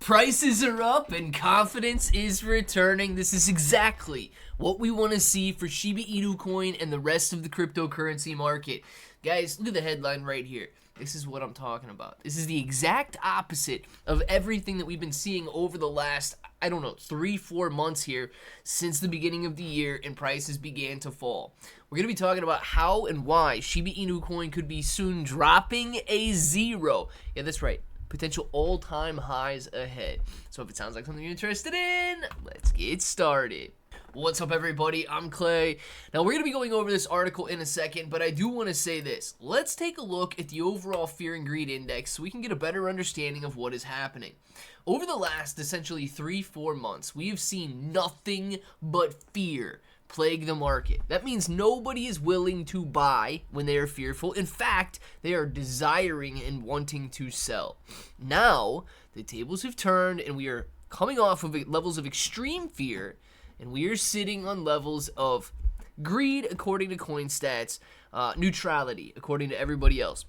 Prices are up and confidence is returning. This is exactly what we want to see for Shiba Inu Coin and the rest of the cryptocurrency market. Guys, look at the headline right here. This is what I'm talking about. This is the exact opposite of everything that we've been seeing over the last, 3-4 months here since the beginning of the year and prices began to fall. We're going to be talking about how and why Shiba Inu Coin could be soon dropping a zero. Yeah, that's right. Potential all-time highs ahead. So if it sounds like something you're interested in, let's get started. What's up, everybody? I'm Clay. Now, we're going to be going over this article in a second, but I do want to say this. Let's take a look at the overall fear and greed index so we can get a better understanding of what is happening. Over the last, essentially, 3-4 months, we have seen nothing but fear plague the market. That means nobody is willing to buy when they are fearful. In fact, they are desiring and wanting to sell. Now, the tables have turned and we are coming off of levels of extreme fear, and we are sitting on levels of greed according to CoinStats, neutrality according to everybody else.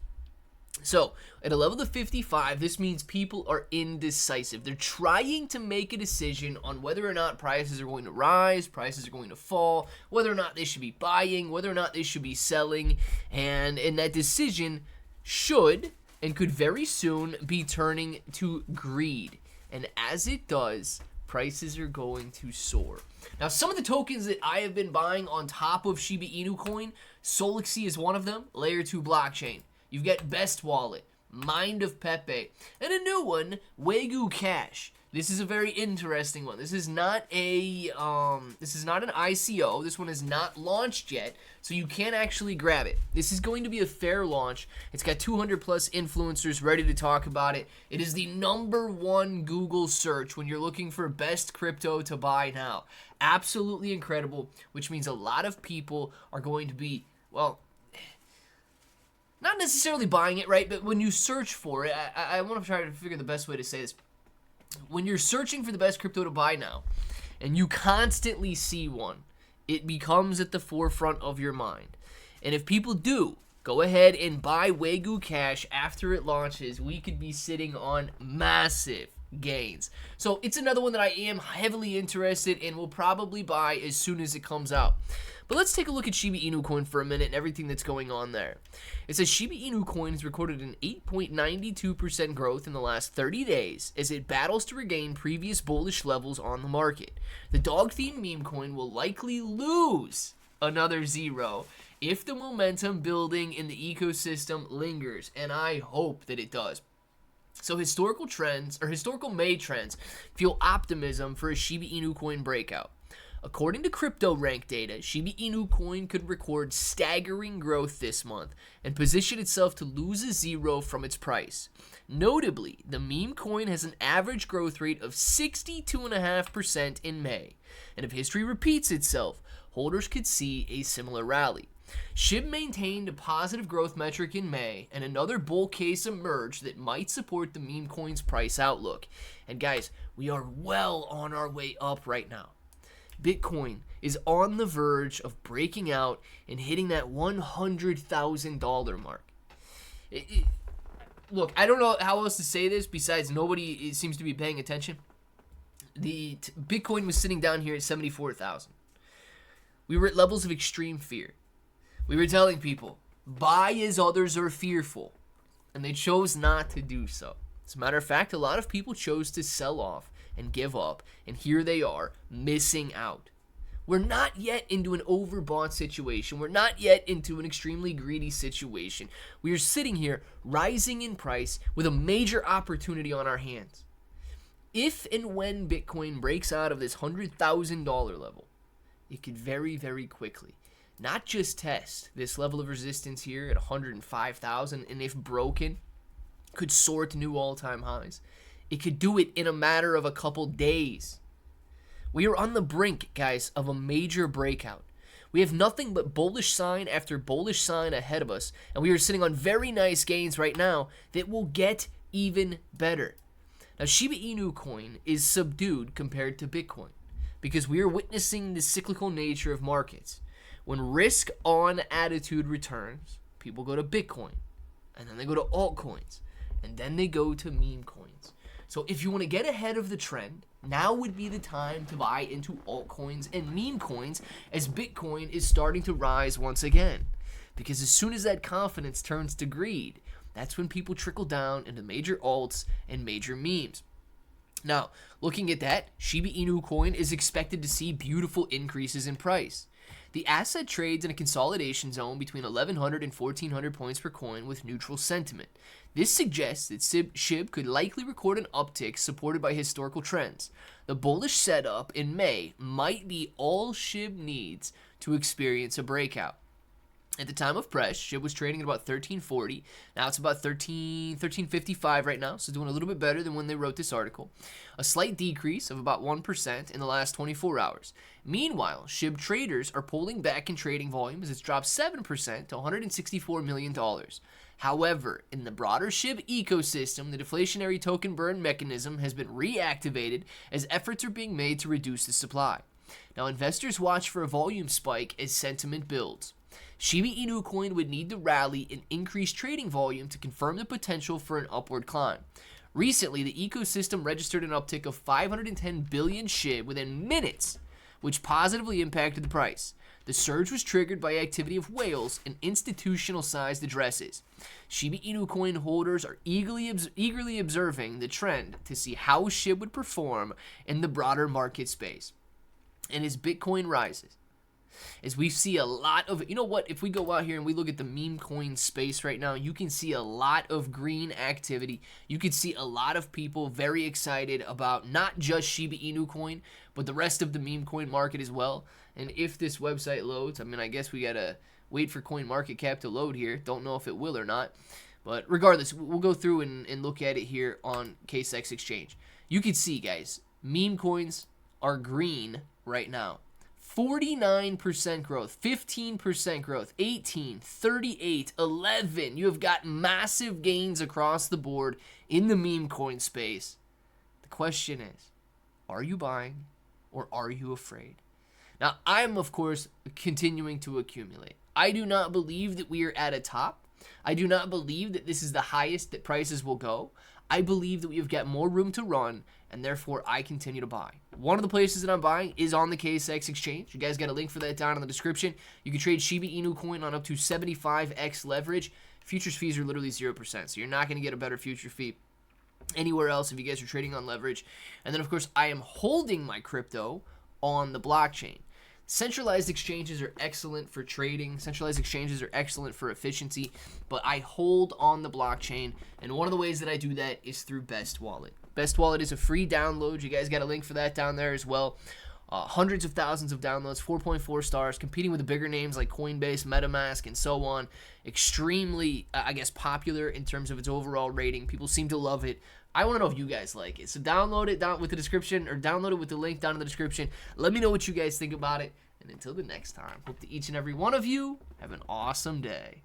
So, at a level of 55, this means people are indecisive. They're trying to make a decision on whether or not prices are going to rise, prices are going to fall, whether or not they should be buying, whether or not they should be selling, and that decision should and could very soon be turning to greed. And as it does, prices are going to soar. Now, some of the tokens that I have been buying on top of Shiba Inu Coin, Solixi is one of them, Layer 2 blockchain. You've got Best Wallet, Mind of Pepe, and a new one, Waygu Cash. This is a very interesting one. This is not an ICO. This one is not launched yet, so you can't actually grab it. This is going to be a fair launch. It's got 200 plus influencers ready to talk about it. It is the #1 Google search when you're looking for best crypto to buy now. Absolutely incredible, which means a lot of people are going to be, well, not necessarily buying it, right? But when you search for it, I want to try to figure the best way to say this. When you're searching for the best crypto to buy now, and you constantly see one, it becomes at the forefront of your mind. And if people do go ahead and buy Waygu Cash after it launches, we could be sitting on massive gains. So it's another one that I am heavily interested in, will probably buy as soon as it comes out. But let's take a look at Shiba Inu Coin for a minute and everything that's going on there. It says Shiba Inu Coin has recorded an 8.92% growth in the last 30 days as it battles to regain previous bullish levels on the market. The dog-themed meme coin will likely lose another zero if the momentum building in the ecosystem lingers, and I hope that it does. So historical May trends fuel optimism for a Shiba Inu Coin breakout. According to CryptoRank data, Shiba Inu Coin could record staggering growth this month and position itself to lose a zero from its price. Notably, the meme coin has an average growth rate of 62.5% in May, and if history repeats itself, holders could see a similar rally. SHIB maintained a positive growth metric in May, and another bull case emerged that might support the meme coin's price outlook. And guys, we are well on our way up right now. Bitcoin is on the verge of breaking out and hitting that $100,000 mark. Look, I don't know how else to say this besides nobody seems to be paying attention. The Bitcoin was sitting down here at 74,000. We were at levels of extreme fear. We were telling people, buy as others are fearful, and they chose not to do so. As a matter of fact, a lot of people chose to sell off and give up, and here they are, missing out. We're not yet into an overbought situation. We're not yet into an extremely greedy situation. We are sitting here, rising in price, with a major opportunity on our hands. If and when Bitcoin breaks out of this $100,000 level, it could very, very quickly not just test this level of resistance here at 105,000, and if broken, could soar to new all-time highs. It could do it in a matter of a couple days. We are on the brink, guys, of a major breakout. We have nothing but bullish sign after bullish sign ahead of us, and we are sitting on very nice gains right now that will get even better. Now, Shiba Inu Coin is subdued compared to Bitcoin because we are witnessing the cyclical nature of markets. When risk-on attitude returns, people go to Bitcoin, and then they go to altcoins, and then they go to meme coins. So if you want to get ahead of the trend, now would be the time to buy into altcoins and meme coins as Bitcoin is starting to rise once again. Because as soon as that confidence turns to greed, that's when people trickle down into major alts and major memes. Now, looking at that, Shiba Inu Coin is expected to see beautiful increases in price. The asset trades in a consolidation zone between 1,100 and 1,400 points per coin with neutral sentiment. This suggests that SHIB could likely record an uptick supported by historical trends. The bullish setup in May might be all SHIB needs to experience a breakout. At the time of press, SHIB was trading at about 1340. Now it's about 1355 right now, so doing a little bit better than when they wrote this article. A slight decrease of about 1% in the last 24 hours. Meanwhile, SHIB traders are pulling back in trading volume as it's dropped 7% to $164 million. However, in the broader SHIB ecosystem, the deflationary token burn mechanism has been reactivated as efforts are being made to reduce the supply. Now, investors watch for a volume spike as sentiment builds. Shiba Inu Coin would need to rally and increase trading volume to confirm the potential for an upward climb. Recently, the ecosystem registered an uptick of 510 billion SHIB within minutes, which positively impacted the price. The surge was triggered by activity of whales and institutional-sized addresses. Shiba Inu Coin holders are eagerly observing the trend to see how SHIB would perform in the broader market space. And as Bitcoin rises, as we see a lot of, you know what, if we go out here and we look at the meme coin space right now, you can see a lot of green activity. You can see a lot of people very excited about not just Shiba Inu Coin, but the rest of the meme coin market as well. And if this website loads, I mean, I guess we gotta wait for CoinMarketCap to load here. Don't know if it will or not. But regardless, we'll go through and look at it here on KSX Exchange. You can see, guys, meme coins are green right now. 49% growth, 15% growth, 18, 38, 11. You have got massive gains across the board in the meme coin space. The question is, are you buying or are you afraid? Now, I'm, of course, continuing to accumulate. I do not believe that we are at a top. I do not believe that this is the highest that prices will go. I believe that we have got more room to run, and therefore I continue to buy. One of the places that I'm buying is on the KSX Exchange. You guys got a link for that down in the description. You can trade Shiba Inu Coin on up to 75x leverage. Futures fees are literally 0%, so you're not going to get a better future fee anywhere else if you guys are trading on leverage. And then, of course, I am holding my crypto on the blockchain. Centralized exchanges are excellent for trading. Centralized exchanges are excellent for efficiency, but I hold on the blockchain, and one of the ways that I do that is through Best Wallet. Best Wallet is a free download. You guys got a link for that down there as well. Hundreds of thousands of downloads, 4.4 stars, competing with the bigger names like Coinbase, MetaMask, and so on. Extremely, I guess, popular in terms of its overall rating. People seem to love it. I want to know if you guys like it. So download it down with the description, or download it with the link down in the description. Let me know what you guys think about it. And until the next time, hope that each and every one of you have an awesome day.